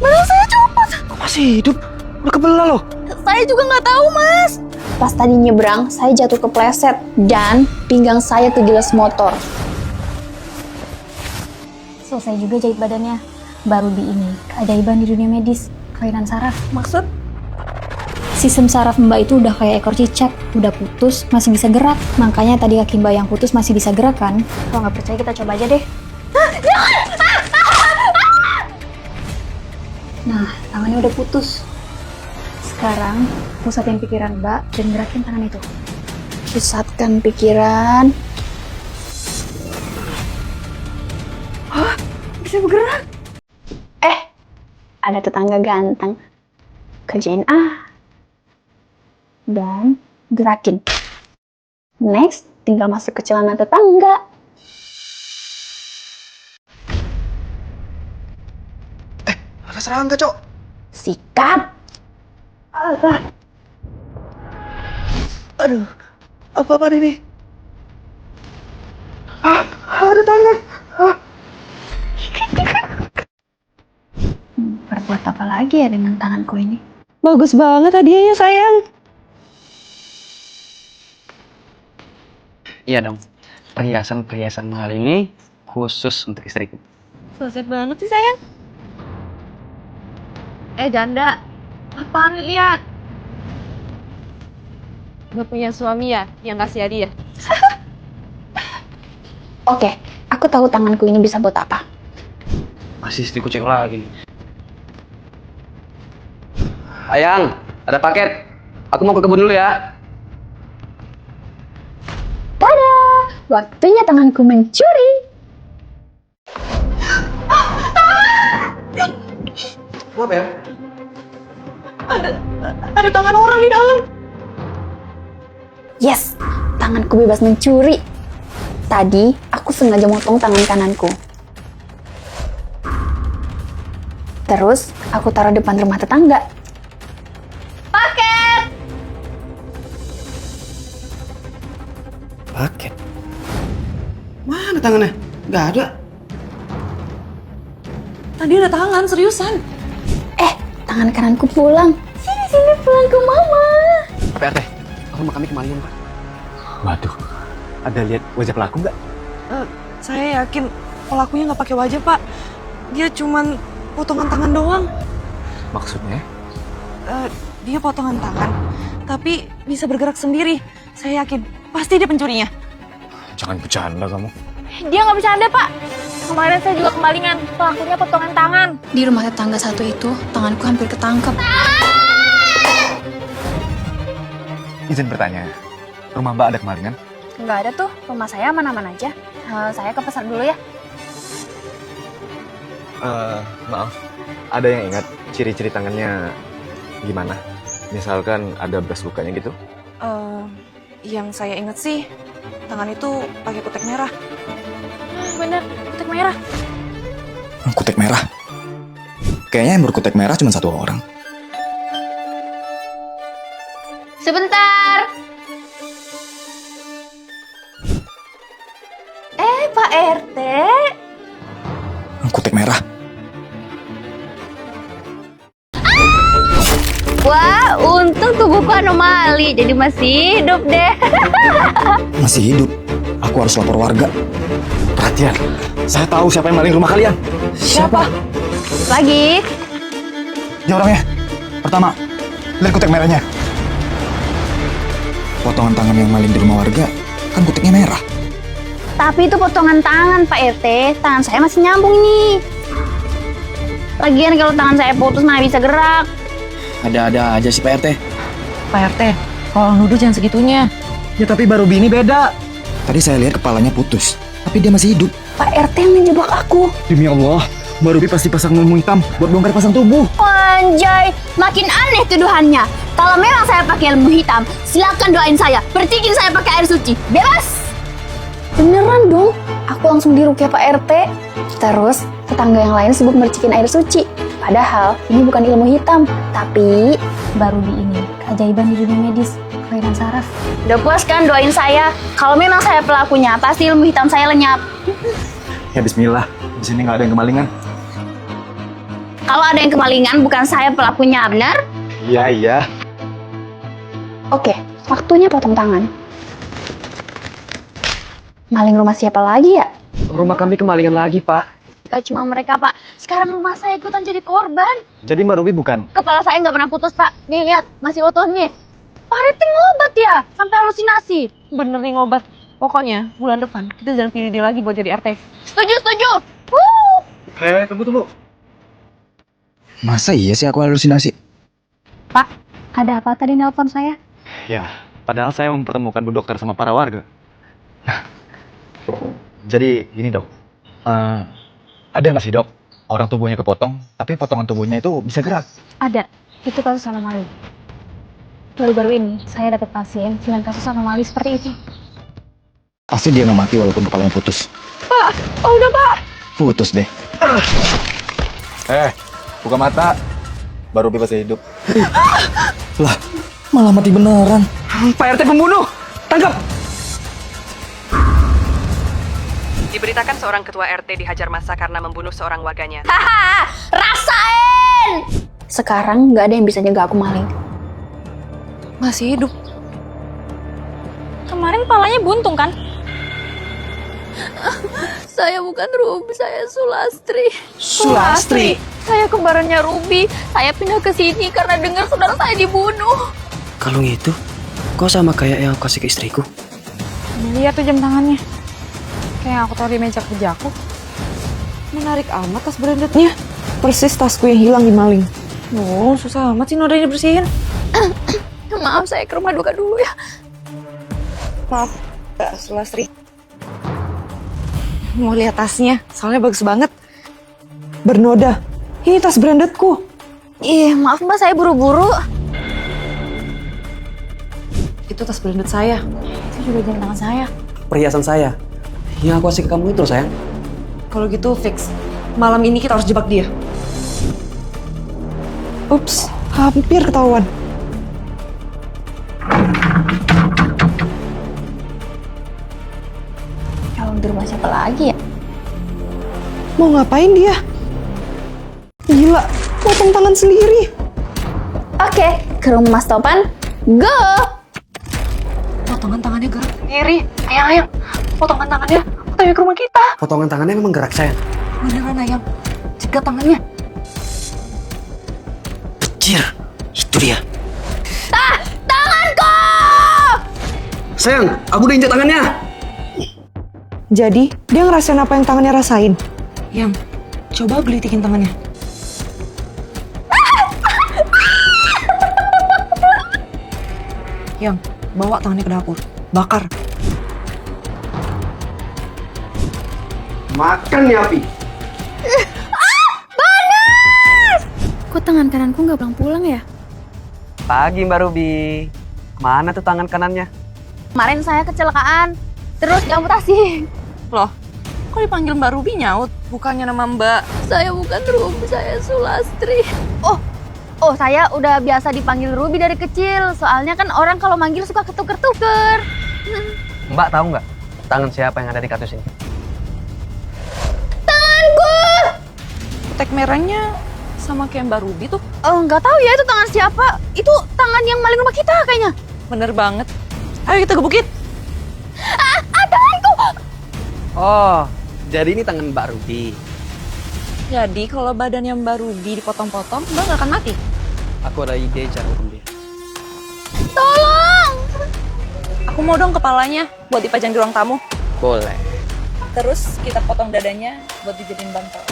Barang saya copot. Kok masih hidup? Udah kebelah loh. Saya juga nggak tahu, Mas. Pas tadi nyebrang, saya jatuh kepleset dan pinggang saya kegilas motor. Selesai juga jahit badannya. Baru ini, keajaiban di dunia medis, kelainan saraf. Maksud? Sistem saraf Mbak itu udah kayak ekor cicak, udah putus, masih bisa gerak. Makanya tadi kaki Mbak yang putus masih bisa gerak kan? Kalau nggak percaya kita coba aja deh. Nah, tangannya udah putus. Sekarang, pusatin pikiran Mbak dan gerakin tangan itu. Pusatkan pikiran. Hah? Bisa bergerak? Ada tetangga ganteng. Kerjain dan gerakin. Next, tinggal masuk ke celana tetangga. Ada serangga, Cok. Sikat. Aduh, apa-apaan ini? Ada tangan. Berbuat apa lagi ya dengan tanganku ini? Bagus banget hadiahnya sayang. Iya dong, perhiasan mahal ini khusus untuk istriku. Selesai banget sih sayang. Janda, apaan lihat? Gak punya suami ya yang kasih hadiah? Oke, aku tahu tanganku ini bisa buat apa. Masih istriku cek lagi. Ayang, ada paket. Aku mau ke kebun dulu ya. Tada! Waktunya tanganku mencuri. Apa ya? Ada tangan orang di dalam. Yes, tanganku bebas mencuri. Tadi, aku sengaja motong tangan kananku. Terus, aku taruh depan rumah tetangga. Paket. Mana tangannya? Nggak ada. Tadi ada tangan, seriusan. Tangan kananku pulang. Sini pulang ke mama. PRT, rumah kami kemalingan, Pak. Waduh, ada lihat wajah pelaku nggak? Saya yakin pelakunya nggak pakai wajah, Pak. Dia cuman potongan tangan doang. Maksudnya? Dia potongan tangan, tapi bisa bergerak sendiri. Saya yakin, pasti dia pencurinya. Jangan bercanda kamu. Dia nggak bercanda, Pak. Kemarin saya juga kemalingan, pelakunya potongan tangan. Di rumah tetangga satu itu, tanganku hampir ketangkep. Izin bertanya, rumah Mbak ada kemalingan? Nggak ada tuh, rumah saya aman-aman aja. Saya ke pasar dulu ya. Maaf, ada yang ingat ciri-ciri tangannya gimana? Misalkan ada bekas lukanya gitu? Yang saya ingat sih, tangan itu pakai kutek merah. Bener, kutek merah. Kutek merah? Kayaknya yang berkutek merah cuma satu orang. Sebentar. Pak RT. Kutek merah? Wah, untung tubuhku anomali, jadi masih hidup deh. Masih hidup? Aku harus lapor warga. Perhatian, saya tahu siapa yang maling rumah kalian. Siapa? Lagi. Dia orangnya. Pertama, lihat kutek merahnya. Potongan tangan yang maling di rumah warga, kan kuteknya merah. Tapi itu potongan tangan, Pak RT. Tangan saya masih nyambung nih. Lagian kalau tangan saya putus mana bisa gerak. Ada-ada aja sih Pak RT. Pak RT, kalau nuduh jangan segitunya. Ya tapi baru ini beda. Tadi saya lihat kepalanya putus, tapi dia masih hidup. Pak RT yang menjebak aku. Demi Allah, Mbak Ruby pasti pasang ilmu hitam buat bongkar pasang tubuh. Anjay, makin aneh tuduhannya. Kalau memang saya pakai ilmu hitam, silakan doain saya. Percikin saya pakai air suci. Bebas! Beneran dong. Aku langsung diruqyah Pak RT. Terus, tetangga yang lain sibuk mercikin air suci. Padahal, ini bukan ilmu hitam. Tapi, baru di ini, keajaiban di dunia medis, kelainan saraf. Udah puas kan doain saya? Kalau memang saya pelakunya, pasti ilmu hitam saya lenyap. Ya bismillah, di sini nggak ada yang kemalingan. Kalau ada yang kemalingan, bukan saya pelakunya, benar? Iya, iya. Oke, waktunya potong tangan. Maling rumah siapa lagi ya? Rumah kami kemalingan lagi, Pak. Gak cuma mereka, Pak. Sekarang rumah saya ikutan jadi korban. Jadi Mbak Ruby bukan? Kepala saya nggak pernah putus, Pak. Nih, lihat. Masih utuh nih. Pak RT ngobat ya? Sampai halusinasi. Bener nih ngobat. Pokoknya bulan depan kita jangan pilih dia lagi buat jadi RT. Setuju, setuju. Tunggu. Masa iya sih aku halusinasi? Pak, ada apa tadi nelpon saya? Ya, padahal saya mempertemukan Bu Dokter sama para warga. Jadi gini dok, ada nggak sih dok orang tubuhnya kepotong, tapi potongan tubuhnya itu bisa gerak? Ada. Itu kasus anomali. Baru-baru ini saya dapat pasien dengan kasus anomali seperti itu. Pasti dia nggak mati walaupun kepalanya putus. Oh udah Pak. Putus deh. Buka mata, baru bebas hidup. Lah, malah mati beneran. Pak RT pembunuh! Tangkap! Diberitakan seorang ketua RT dihajar massa karena membunuh seorang warganya. Rasain! Sekarang nggak ada yang bisa jaga aku maling. Masih hidup. Kemarin palanya buntung kan? Saya bukan Ruby, saya Sulastri. Sulastri? Saya kembarannya Ruby. Saya pindah ke sini karena dengar saudara saya dibunuh. Kalung itu, kok sama kayak yang aku kasih ke istriku? Lihat tuh jam tangannya. Kayak yang aku taruh di meja kerjaku. Menarik amat tas brandednya. Persis tasku yang hilang di maling. Oh, susah amat sih nodanya bersihin. Maaf, saya ke rumah duka dulu ya. Maaf, Mbak Sulastri. Mau lihat tasnya, soalnya bagus banget. Bernoda. Ini tas brandedku. Ih, maaf Mbak, saya buru-buru. Itu tas branded saya. Itu juga jam tangan saya. Perhiasan saya. Yang aku kasih ke kamu itu, sayang. Kalau gitu fix. Malam ini kita harus jebak dia. Ups, hampir ketahuan. Kalau di rumah siapa lagi ya? Mau ngapain dia? Gila, potong tangan sendiri. Oke, ke rumah Mas Topan. Go! Potongan tangannya gerak sendiri. Ayang, potongan tangannya. Tapi ke rumah kita. Potongan tangannya memang gerak, sayang. Beneran Ayang. Cegat tangannya. Cir, itu dia. Tanganku! Sayang, aku udah injak tangannya. Jadi, dia ngerasain apa yang tangannya rasain. Yang, coba gelitikin tangannya. Yang, bawa tangannya ke dapur. Bakar. Makan nih api. Kok tangan kananku nggak pulang-pulang ya? Pagi Mbak Ruby. Mana tuh tangan kanannya? Kemarin saya kecelakaan, terus diamputasi. Loh, kok dipanggil Mbak Ruby nyaut? Bukannya nama Mbak. Saya bukan Ruby, saya Sulastri. Oh, saya udah biasa dipanggil Ruby dari kecil. Soalnya kan orang kalau manggil suka ketuker-tuker. Mbak tahu nggak tangan siapa yang ada di kasus ini? Tanganku! Tek merahnya sama kayak Mbak Ruby tuh. Oh, nggak tahu ya itu tangan siapa. Itu tangan yang maling rumah kita kayaknya. Bener banget. Ayo kita gebukin. Tanganku! Oh, jadi ini tangan Mbak Ruby. Jadi kalau badannya Mbak Ruby dipotong-potong, Mbak nggak akan mati. Aku ada ide cara hukum dia. Tolong! Aku mau dong kepalanya buat dipajang di ruang tamu. Boleh. Terus kita potong dadanya buat dijadiin bantal.